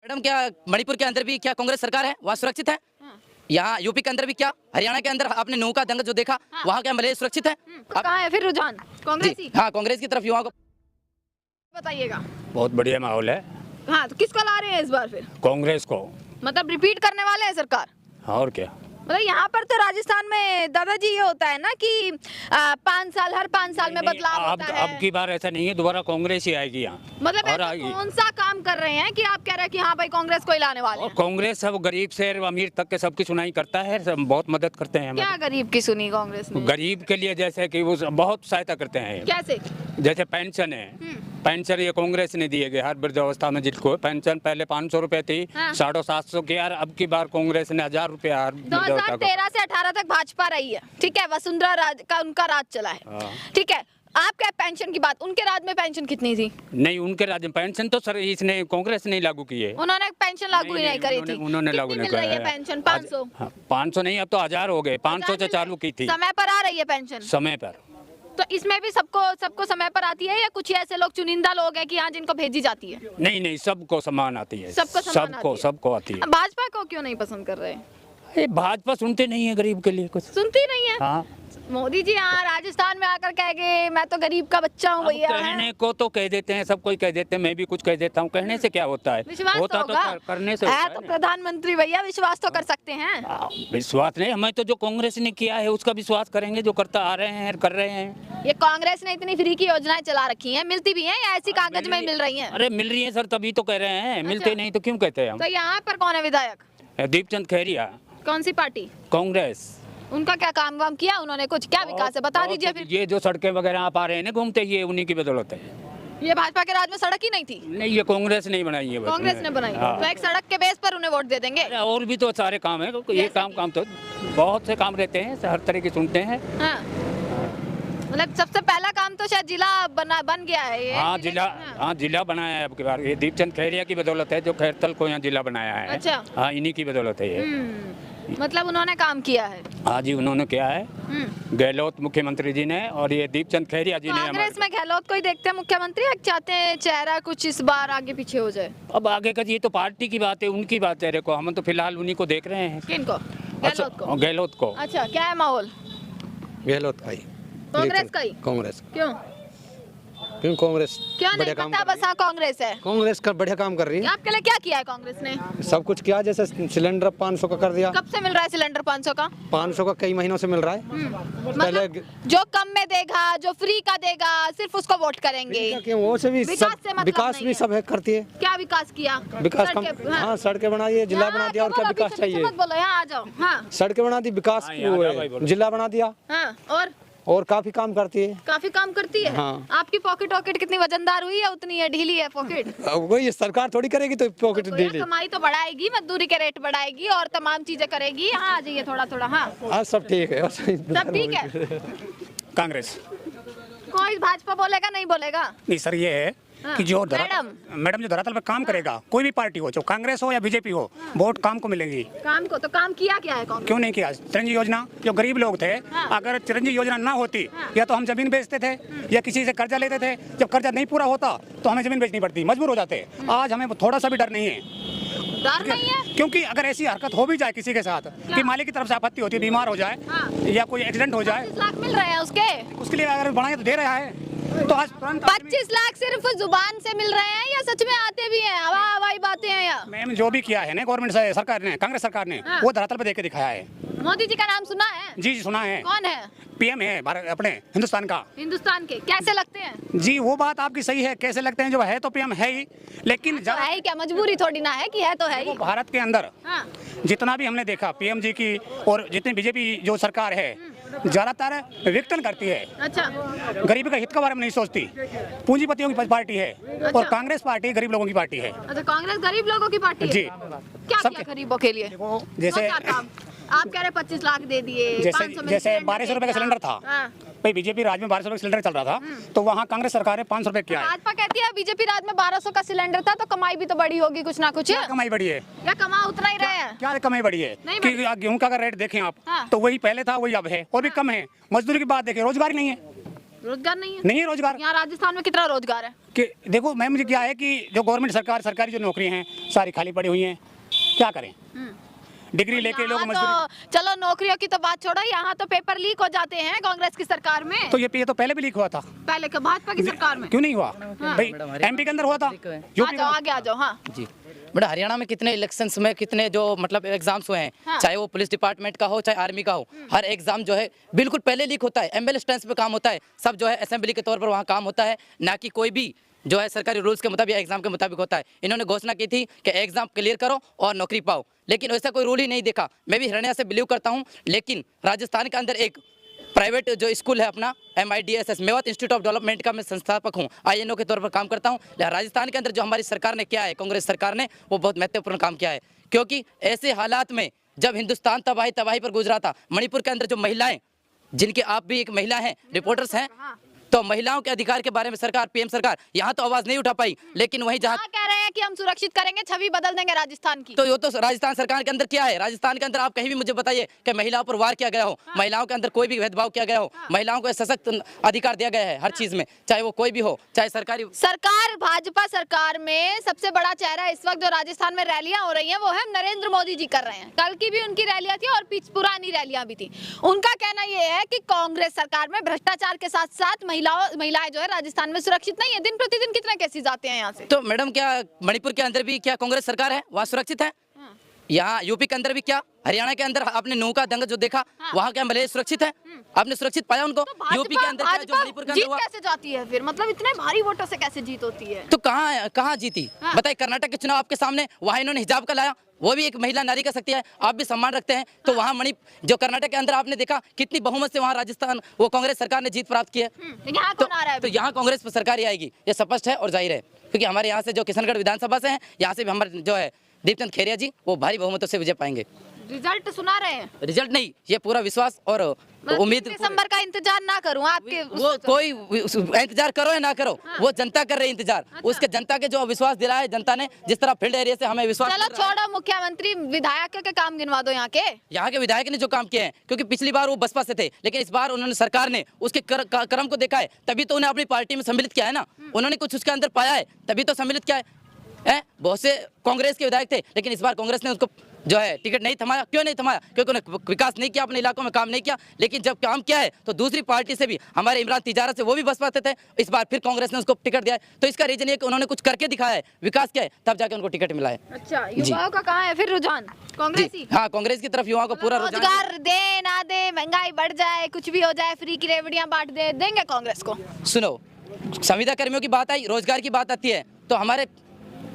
Madam क्या मणिपुर के अंदर भी क्या कांग्रेस सरकार है, वहाँ सुरक्षित है? यहाँ यूपी के अंदर भी क्या, हरियाणा के अंदर आपने नूह का दंगा जो देखा, वहाँ क्या मलय सुरक्षित है? तो कहाँ है फिर रुझान? कांग्रेस ही? हाँ, कांग्रेस की तरफ युवाओं को बताइएगा। बहुत बढ़िया माहौल है। हाँ, तो किसको ला रहे हैं इस बार फिर? कांग्रेस को। मतलब रिपीट करने वाले हैं सरकार? और क्या। मतलब यहाँ पर तो राजस्थान में दादाजी ये होता है ना कि 5 साल हर 5 साल में बदलाव होता है। अब की बार ऐसा नहीं है, दोबारा कांग्रेस ही आएगी यहाँ। मतलब ऐसा कौन सा काम कर रहे हैं कि आप कह रहे हैं कि हाँ भाई कांग्रेस को ही लाने वाले हैं? कांग्रेस सब गरीब से अमीर तक के सबकी सुनाई करता है, सब बहुत मदद करते हैं। क्या गरीब की सुनी कांग्रेस ने? गरीब के लिए जैसे कि वो बहुत सहायता करते हैं। कैसे? जैसे पेंशन है, पेंशन ये कांग्रेस ने दिए गए हर वृद्धावस्था में जिसको पेंशन पहले 500 रुपए थी, 750 की यार अब की बार कांग्रेस ने 1000 रुपए 2013 से 18 तक भाजपा रही है, ठीक है, वसुंधरा राज का उनका राज चला है, ठीक है। आप क्या पेंशन की बात, उनके राज में पेंशन कितनी थी? नहीं, उनके राज्य में पेंशन तो सर इसने कांग्रेस नहीं लागू की है। उन्होंने पेंशन लागू ही नहीं करी थी। उन्होंने लागू नहीं कितनी मिल रही है पेंशन? 500? 500 नहीं, अब तो 1000 हो गए। 500 से चालू की थी। समय पर आ रही है पेंशन? समय पर। तो इसमें भी सबको समय पर आती है या कुछ ऐसे लोग चुनिंदा लोग हैं कि हाँ जिनको भेजी जाती है? नहीं, सबको समान आती है। सबको आती है। भाजपा को क्यों नहीं पसंद कर रहे? ये भाजपा सुनते नहीं है गरीब के लिए कुछ। सुनती नहीं है? हाँ। मोदी जी यहाँ राजस्थान में आकर कह गए मैं तो गरीब का बच्चा हूँ भैया। कहने को तो कह देते हैं, सब कोई कह देते हैं, मैं भी कुछ कह देता हूँ। कहने से क्या होता है? विश्वास होता तो करने से है तो प्रधानमंत्री भैया, विश्वास तो कर सकते हैं। विश्वास नहीं, हमें तो जो कांग्रेस ने किया है उसका विश्वास करेंगे, जो करता आ रहे हैं कर रहे हैं। ये कांग्रेस ने इतनी फ्री की योजनाएं चला रखी हैं, मिलती भी हैं या ऐसी कागज में मिल रही हैं? अरे मिल रही है सर, तभी तो कह रहे हैं। मिलते नहीं तो क्यों कहते हैं हम? तो यहाँ पर कौन है विधायक? दीपचंद खैरिया। कौन सी पार्टी? कांग्रेस। उनका क्या काम वाम किया उन्होंने? कुछ क्या विकास है बता दीजिए फिर। ये जो सड़कें वगैरह आप आ रहे हैं ना घूमते, ये उन्हीं की बदौलत है। ये भाजपा के राज में सड़क ही नहीं थी? नहीं, ये कांग्रेस नहीं बनाई है। कांग्रेस ने बनाई। तो एक सड़क के बेस पर उन्हें वोट दे देंगे? और भी तो सारे काम है, ये काम तो बहुत से काम रहते हैं, हर तरह की सुनते हैं। हाँ। मतलब सबसे पहला काम तो शायद जिला बन गया है ये। हाँ, जिला बनाया है अब की बार। ये दीपचंद खैरिया की बदौलत है, जो खैरतल को यहाँ जिला बनाया है। अच्छा। हाँ, इन्हीं की बदौलत है ये। मतलब उन्होंने काम किया है? हाँ जी, उन्होंने किया है। गहलोत मुख्यमंत्री जी ने और ये दीपचंद खैरिया जी ने। कांग्रेस में गहलोत को ही देखते हैं मुख्यमंत्री या चाहते हैं चेहरा कुछ इस बार आगे पीछे हो जाए? अब आगे का ये तो पार्टी की बात है, उनकी बात है। देखो हम तो फिलहाल उन्हीं को देख रहे हैं। किनको? गहलोत को? गहलोत को। अच्छा, क्या है माहौल? गहलोत का ही। कांग्रेस का ही? कांग्रेस। क्यों कांग्रेस क्या नहीं पता? बस हाँ कांग्रेस है। कांग्रेस का बढ़िया काम कर रही है। आपके लिए क्या किया है कांग्रेस ने? सब कुछ किया, जैसे सिलेंडर 500 का कर दिया। कब से मिल रहा है सिलेंडर 500 का? 500 का कई महीनों से मिल रहा है। पहले मतलब जो कम में देगा, जो फ्री का देगा, सिर्फ उसको वोट करेंगे। वो से भी विकास भी सब है करती है। क्या विकास किया? विकास हाँ, सड़कें बना दी, जिला बना दिया। और क्या विकास चाहिए? बोलो यहाँ आ जाओ। हाँ, सड़कें बना दी, विकास जिला बना दिया। हाँ, और काफी काम करती है। काफी काम करती है। हाँ। आपकी पॉकेट वॉकेट कितनी वजनदार हुई है? उतनी है ढीली है पॉकेट? वही सरकार थोड़ी करेगी तो पॉकेट ढीली। कमाई तो बढ़ाएगी, मजदूरी के रेट बढ़ाएगी और तमाम चीजें करेगी। हाँ आ जाइए थोड़ा थोड़ा। हाँ सब ठीक है, सब ठीक है। कांग्रेस। कोई भाजपा बोलेगा नहीं बोलेगा? नहीं सर, ये है कि जो मैडम जो धरातल पर काम करेगा, कोई भी पार्टी हो, जो कांग्रेस हो या बीजेपी हो, वोट काम को मिलेगी। काम को तो काम किया क्या है कांग्रेस? क्यों नहीं किया? चिरंजीवी योजना, जो गरीब लोग थे, अगर चिरंजीवी योजना ना होती, या तो हम जमीन बेचते थे या किसी से कर्जा लेते थे। जब कर्जा नहीं पूरा होता तो हमें जमीन बेचनी पड़ती, मजबूर हो जाते। आज हमें थोड़ा सा भी डर नहीं है। डर नहीं है? क्योंकि अगर ऐसी हरकत हो भी जाए किसी के साथ कि मालिक की तरफ से आपत्ति होती है, बीमार हो जाए या कोई एक्सीडेंट हो जाए, 25 लाख मिल रहे हैं उसके लिए अगर बढ़ाए तो दे रहा है। तो आज 25 लाख सिर्फ जुबान से मिल रहे हैं या सच में आते भी हैं? हवाई बातें हैं या? मैम, जो भी किया है ना गवर्नमेंट सरकार ने, कांग्रेस सरकार ने, वो धरातल पे देके दिखाया है। मोदी जी का नाम सुना है? जी सुना है। कौन है? पीएम है भारत, अपने हिंदुस्तान का। हिंदुस्तान के कैसे लगते हैं? जी वो बात आपकी सही है, कैसे लगते हैं, जो है तो पीएम है ही, लेकिन तो है ही क्या? मजबूरी थोड़ी ना है कि है तो है ही। भारत के अंदर जितना भी हमने देखा पीएम जी की और जितनी बीजेपी जो सरकार है, ज्यादातर विघटन करती है। अच्छा। गरीबी का हित के बारे में नहीं सोचती, पूंजीपतियों की पार्टी है। अच्छा। और कांग्रेस पार्टी गरीब लोगों की पार्टी है। अच्छा, कांग्रेस गरीब लोगों की पार्टी है? जी। क्या किया गरीबों के लिए? जैसे आप कह रहे 25 लाख दे दिए, जैसे 1200 रुपए का सिलेंडर था भाई, बीजेपी राज में 1200 रुपए सिलेंडर चल रहा था, तो वहाँ कांग्रेस सरकार ने 500 रुपए किया। भाजपा कहती है बीजेपी राज में 1200 का सिलेंडर था, तो कमाई भी तो बड़ी होगी कुछ ना कुछ। क्या कमाई बढ़ी है? या कमा उतना ही रहे हैं? क्या कमाई बढ़ी है? कि गेहूं का अगर रेट देखें आप, तो वही पहले था वही अब है, और भी कम है। मजदूरी की बात देखें, रोजगार नहीं है। रोजगार नहीं है? नहीं है रोजगार। यहाँ राजस्थान में कितना रोजगार है? कि देखो मैम, मुझे क्या है कि जो गवर्नमेंट सरकारी जो नौकरी हैं सारी खाली पड़ी हुई हैं, क्या करें? डिग्री लेके लोग यहाँ मजदूरी, तो चलो नौकरियों की तो बात छोड़ो, यहाँ तो पेपर लीक हो जाते हैं कांग्रेस की सरकार में। तो ये तो पहले भी लीक हुआ था, पहले का भाजपा की सरकार में क्यों नहीं हुआ भाई? एमपी के अंदर हुआ था, आ यूपी जाओ, आगे आ जाओ। हाँ जी बेटा, हरियाणा में कितने इलेक्शंस में कितने जो मतलब एग्जाम्स हुए हैं, हाँ। चाहे वो पुलिस डिपार्टमेंट का हो चाहे आर्मी का हो, हर एग्जाम जो है बिल्कुल पहले लीक होता है, एमएलए स्ट्रेंथ पे काम होता है, सब जो है असेंबली के तौर पर वहाँ काम होता है, ना कि कोई भी जो है सरकारी रूल्स के मुताबिक एग्जाम के मुताबिक होता है। इन्होंने घोषणा की थी कि एग्जाम क्लियर करो और नौकरी पाओ, लेकिन वैसा कोई रूल ही नहीं देखा। मैं भी हरियाणा से बिलीव करता हूँ, लेकिन राजस्थान के अंदर एक प्राइवेट जो स्कूल है अपना MIDSS Mewat institute of development का मैं संस्थापक हूँ, INO के तौर पर काम करता हूँ। राजस्थान के अंदर जो हमारी सरकार ने किया है, कांग्रेस सरकार ने, वो बहुत महत्वपूर्ण काम किया है, क्योंकि ऐसे हालात में जब हिंदुस्तान तबाही पर गुजरा था, मणिपुर के अंदर जो महिलाएं, जिनके आप भी एक महिला हैं, रिपोर्टर्स हैं, तो महिलाओं के अधिकार के बारे में सरकार, PM सरकार यहाँ तो आवाज नहीं उठा पाई, लेकिन वहीं जहाँ कह रहे हैं कि हम सुरक्षित करेंगे, छवि बदल देंगे राजस्थान की। तो ये तो राजस्थान सरकार के अंदर क्या है? राजस्थान के अंदर आप कहीं भी मुझे बताइए कि महिलाओं पर वार किया गया हो, महिलाओं के अंदर कोई भी भेदभाव किया गया हो, महिलाओं को सशक्त अधिकार दिया गया है हर चीज में, चाहे वो कोई भी हो, चाहे सरकारी सरकार, भाजपा सरकार में सबसे बड़ा चेहरा इस वक्त जो राजस्थान में रैलियां हो रही हैं वो है नरेंद्र मोदी जी कर रहे हैं। कल की भी उनकी रैलियां थी और पुरानी रैलियां भी थी। उनका कहना ये है कि कांग्रेस सरकार में भ्रष्टाचार के साथ साथ महिलाएं जो है राजस्थान में सुरक्षित नहीं है। दिन प्रतिदिन कितने केसेस आते हैं यहाँ से। तो मैडम, क्या मणिपुर के अंदर भी क्या कांग्रेस सरकार है, वहाँ सुरक्षित है? यहाँ यूपी के अंदर भी क्या, हरियाणा के अंदर आपने नूह का दंगा जो देखा, वहाँ क्या महिलाएं सुरक्षित है? आपने सुरक्षित पाया उनको? यूपी के अंदर क्या, जो मणिपुर के अंदर हुआ, कैसे जाती है फिर? मतलब इतने भारी वोटों से कैसे जीत होती है? तो कहाँ जीती? बताइए, कर्नाटक के चुनाव आपके सामने, वहाँ इन्होंने हिजाब का लाया, वो भी एक महिला नारी का शक्ति है, आप भी सम्मान रखते हैं, तो वहाँ जो कर्नाटक के अंदर आपने देखा कितनी बहुमत से वहाँ राजस्थान वो कांग्रेस सरकार ने जीत प्राप्त की है। यहाँ कौन आ रहा है? तो यहाँ कांग्रेस सरकार ही आएगी, ये स्पष्ट है और जाहिर है, क्योंकि हमारे यहाँ से जो किशनगढ़ विधानसभा से हैं, यहाँ से भी हमारे जो है दीपचंद खेरिया जी, वो भारी बहुमतों से विजय पाएंगे। रिजल्ट सुना रहे हैं? रिजल्ट नहीं, ये पूरा विश्वास और उम्मीद। दिसंबर का इंतजार ना करूं आपके, वो कोई इंतजार करो या ना करो, वो जनता कर रही है इंतजार। उसके जनता के जो विश्वास दिलाया है जनता ने, जिस तरह फील्ड एरिया से हमें विश्वास। चलो छोड़ो, मुख्यमंत्री विधायक के काम गिनवा दो यहाँ के विधायक ने जो काम किए हैं, क्योंकि पिछली बार वो बसपा से थे, लेकिन इस बार उन्होंने सरकार ने उसके क्रम को देखा है, तभी तो उन्हें अपनी पार्टी में सम्मिलित किया है ना। उन्होंने कुछ उसके अंदर पाया है, तभी तो सम्मिलित किया है। बहुत से कांग्रेस के विधायक थे, लेकिन इस बार कांग्रेस ने उसको जो है टिकट नहीं थमाया। क्यों नहीं थमाया? क्योंकि उन्होंने विकास नहीं किया, अपने इलाकों में काम नहीं किया। लेकिन जब काम किया है तो दूसरी पार्टी से भी, हमारे इमरान तिजारा से, वो भी बसपा थे, इस बार फिर कांग्रेस ने उसको टिकट दिया है। तो इसका रीजन ये कि उन्होंने कुछ करके दिखाया है, विकास किया है, तब जाके उनको टिकट मिला है। अच्छा, युवाओं का कहाँ है फिर रुझान? कांग्रेस ही? हाँ, कांग्रेस की तरफ युवाओं को पूरा रुझान। रोजगार दे ना दे, महंगाई बढ़ जाए, कुछ भी हो जाए, फ्री की रेवड़ियां बांट देंगे कांग्रेस को। सुनो, संविदा कर्मियों की बात आई, रोजगार की बात आती है, तो हमारे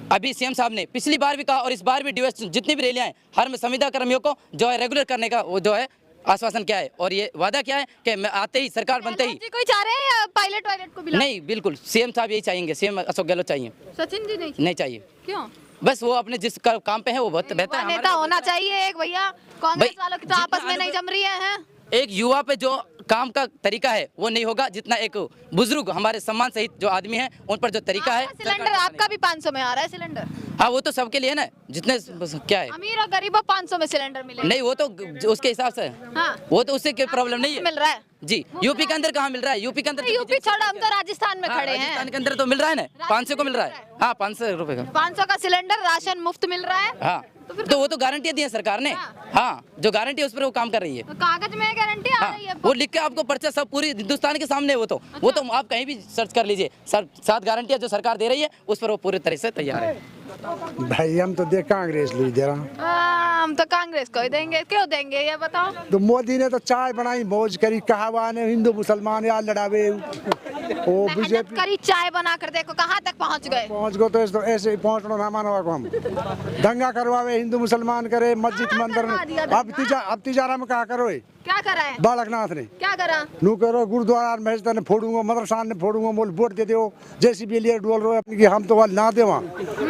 अभी CM साहब ने पिछली बार भी कहा और इस बार भी DOS जितनी भी रैलियां हैं, हर में संविदा कर्मियों को जो है रेगुलर करने का वो जो है आश्वासन क्या है, और ये वादा क्या है कि मैं आते ही, सरकार बनते ही। कोई चाह रहे हैं पायलट वायलट को भी? नहीं, बिल्कुल CM साहब यही चाहेंगे, CM अशोक गहलोत चाहिए। सचिन जी नहीं चाहिए। क्यों? बस वो अपने जिस काम पे है वो बहुत बेहतर है। नेता होना चाहिए एक भैया, कांग्रेस वालों की तो आपस में नहीं जम रही है। एक युवा पे जो काम का तरीका है वो नहीं होगा जितना एक बुजुर्ग हमारे सम्मान सहित जो आदमी है उन पर जो तरीका है। सिलेंडर आपका भी 500 में आ रहा है सिलेंडर? हाँ, वो तो सबके लिए ना, जितने क्या है, अमीर और गरीबों 500 में सिलेंडर मिले? नहीं, वो तो उसके हिसाब से। हाँ। वो तो उससे कोई प्रॉब्लम नहीं है। मिल रहा है जी। यूपी के अंदर कहाँ मिल रहा है? यूपी के अंदर, यूपी छोड़ो, हम तो राजस्थान में खड़े हैं। राजस्थान के अंदर तो मिल रहा है ना, 500 को मिल रहा है। हाँ, 500 रुपए का 500 का सिलेंडर, राशन मुफ्त मिल रहा है। हाँ, तो वो तो गारंटी दी है सरकार ने। हाँ, जो गारंटी है उस पर वो काम कर रही है। तो कागज में गारंटी आ रही है? वो लिख के आपको पर्चा सब पूरी हिंदुस्तान के सामने, वो तो आप कहीं भी सर्च कर लीजिए, 7 गारंटियां जो सरकार दे रही है उस पर वो पूरी तरह से तैयार है। भाई हम तो देख कांग्रेस ली दे रहा, हम तो कांग्रेस को ही देंगे। क्यों देंगे ये बताओ? तो मोदी ने तो चाय बनाई, मौज करी, कहा ने हिंदू मुसलमान यार लड़ावे, वो बीजेपी करी, चाय बना कर देखो कहाँ तक पहुँच गए। पहुँच गए तो ऐसे ही पहुँचना ना मानवा को हम दंगा करवावे, हिंदू मुसलमान करे, मस्जिद मंदिर में। अब तिजारा में कहा करो, क्या करा है बालकनाथ ने? क्या करा? नू करो गुरुद्वारा मस्जिद ने फोड़ूंगा, मदरसा ने फोड़ूंगा, बोल वोट दे दो, जैसी भी लिए डोल रहे अपनी, हम तो ना दे वहाँ,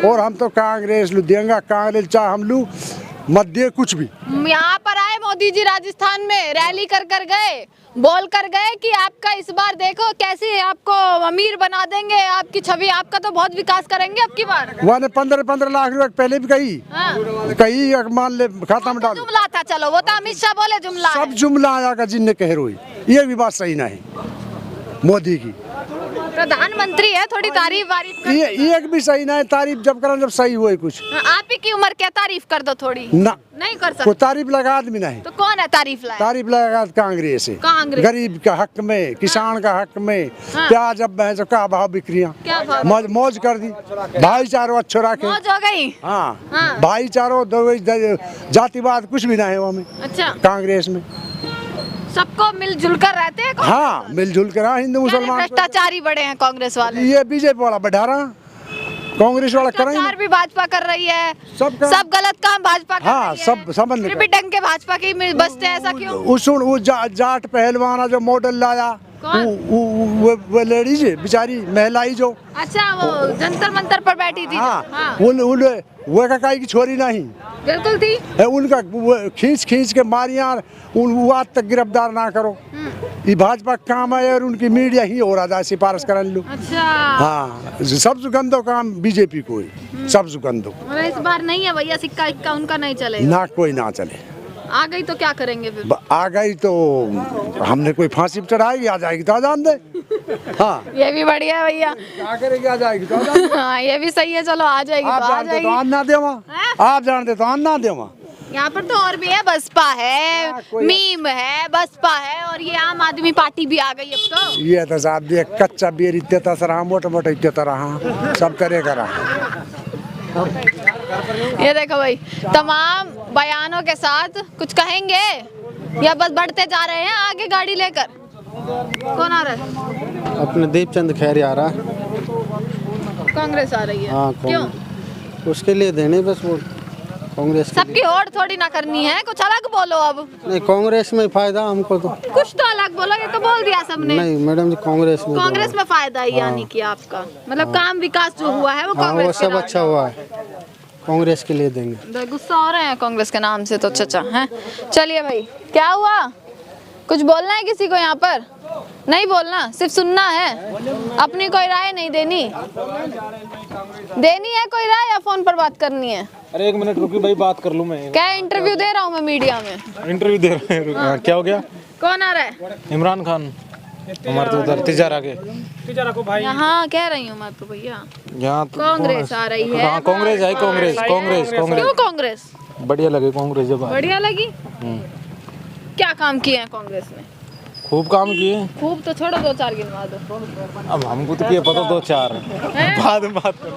और हम तो कांग्रेस लू देंगे, कांग्रेस चाहे हम लू मत दे कुछ भी। यहाँ पर आए मोदी जी राजस्थान में, रैली कर गए, बोल कर गए कि आपका इस बार देखो कैसे आपको अमीर बना देंगे, आपकी छवि, आपका तो बहुत विकास करेंगे अब की बार। वहाँ ने 15-15 लाख रुपए पहले भी कही। हाँ। कही मान ले खाता में डाल, जुमला था, चलो वो तो अमित शाह बोले जुमला सब जुमला आया का जिनने कह रोई, ये भी बात सही नहीं मोदी की। प्रधानमंत्री मंत्री है, थोड़ी तारीफ वारीफ ये एक भी सही ना है, तारीफ जब करा जब सही हुए कुछ आप ही की उम्र क्या, तारीफ कर दो थोड़ी। ना नहीं कर कोई सकते तारीफ लगा आदमी नहीं, तो कौन है तारीफ लाया? तारीफ लगा कांग्रेस है। कांग्रेस। गरीब का हक में, किसान का हक में, हाँ। प्याज अब भैंस का भाव बिक्रियां क्या भाव? मौज मौज कर दी, भाईचारो अच्छो रखे। मौज हो गई। हाँ, हाँ। भाईचारो जातिवाद कुछ भी ना है वहाँ में अच्छा, कांग्रेस में। सबको मिलजुल कर रहते हैं कांग्रेस हाँ, वाले? मिलजुल कर, हाँ, हिंदू क्या मुसलमान भ्रष्टाचारी बड़े हैं कांग्रेस वाले? ये बीजेपी वाला बढ़ा रहा, कांग्रेस वाला करा ही भ्रष्टाचार भी भाजपा कर रही है, सब काम- सब गलत काम भाजपा कर हाँ, रही है। सब समझ फिर भी डंके भाजपा के ही बजते हैं, ऐसा क्यों? वो जाट पहलवाना जो मॉडल लाया, कौन? वो लेडीज बेचारी महिलाई जो, अच्छा, वो जंतर मंतर पर बैठी थी। हाँ, हाँ, वो काई की छोरी नहीं बिल्कुल थी। है, उनका वो खींच के मारिया, वो आज तक गिरफ्तार ना करो। ये भाजपा का काम है और उनकी मीडिया ही हो रहा है सिफारिश करने लो। अच्छा, हाँ, सब सुगंधो काम बीजेपी को ही, सब सुगंधो, और इस बार नहीं है भैया, सिक्का इक्का उनका नहीं चलेगा। ना कोई ना चले। आ गई तो क्या करेंगे फिर? आ गई तो हमने कोई फांसी पे चढ़ाएगी, आ जाएगी तो आ जान दे। हाँ, ये भी बढ़िया है भैया। क्या करेगी, आ जाएगी तो आ जान दे। हाँ, ये भी सही है, चलो आ जाएगी आप तो आ जानते तो जाएगी। आन ना देवा, आप जानते तो आन ना देवा। यहाँ पर तो और भी है, बसपा है, हाँ, कोई- मीम है, बसपा है, और ये आम आदमी पार्टी भी आ गई अब तो। ये तो साहब देख, कच्चा बेर इतने तरह रहा, मोटा मोटा इतने तरह सब तरह का रहा। ये देखो भाई, तमाम बयानों के साथ कुछ कहेंगे या बस बढ़ते जा रहे हैं आगे गाड़ी लेकर? कौन आ रहा है? अपने दीपचंद खैरी आ रहा है। कांग्रेस आ रही है। हाँ, क्यों? उसके लिए देने बस वो कांग्रेस के सबकी होड़ थोड़ी ना करनी है, कुछ अलग बोलो अब। लिए। नहीं, कांग्रेस में फायदा हमको तो कुछ तो अलग बोलो, ये तो बोल दिया सबने। नहीं मैडम जी, कांग्रेस में कांग्रेस में फायदा है यानी कि आपका मतलब काम विकास जो हुआ है वो हाँ, वो कांग्रेस के सब नाम अच्छा हुआ है, कांग्रेस के लिए देंगे। पे। गुस्सा हो रहे हैं कांग्रेस के नाम से तो चाचा हैं। चलिए भाई, क्या हुआ? कुछ बोलना है किसी को यहाँ पर? नहीं बोलना, सिर्फ सुनना है, अपनी कोई राय नहीं देनी। देनी है कोई राय या फोन पर बात करनी है? अरे एक मिनट रुकी भाई, बात कर लूं मैं। क्या इंटरव्यू दे रहा हूँ मैं मीडिया में? इंटरव्यू दे रहे हैं। हाँ, क्या हो गया? कौन आ रहा है? इमरान खान हमारे तो उधर तिजारा के यहाँ कह रही हूँ मैं तो भैया, यहाँ तो कांग्रेस आ रही है। हाँ, कांग्रेस है, कांग्रेस कांग्रेस कांग्रेस क्यों कांग्रेस? बढ़िया लगे कांग्रेस जब आई। बढ़िया लगी। क्या काम किए हैं कांग्रेस ने? खूब काम किए। खूब तो छोड़ो, 2-4 गिनवा दो। अब हमको तो क्या पता, 2-4 हैं? बाद में बात करो।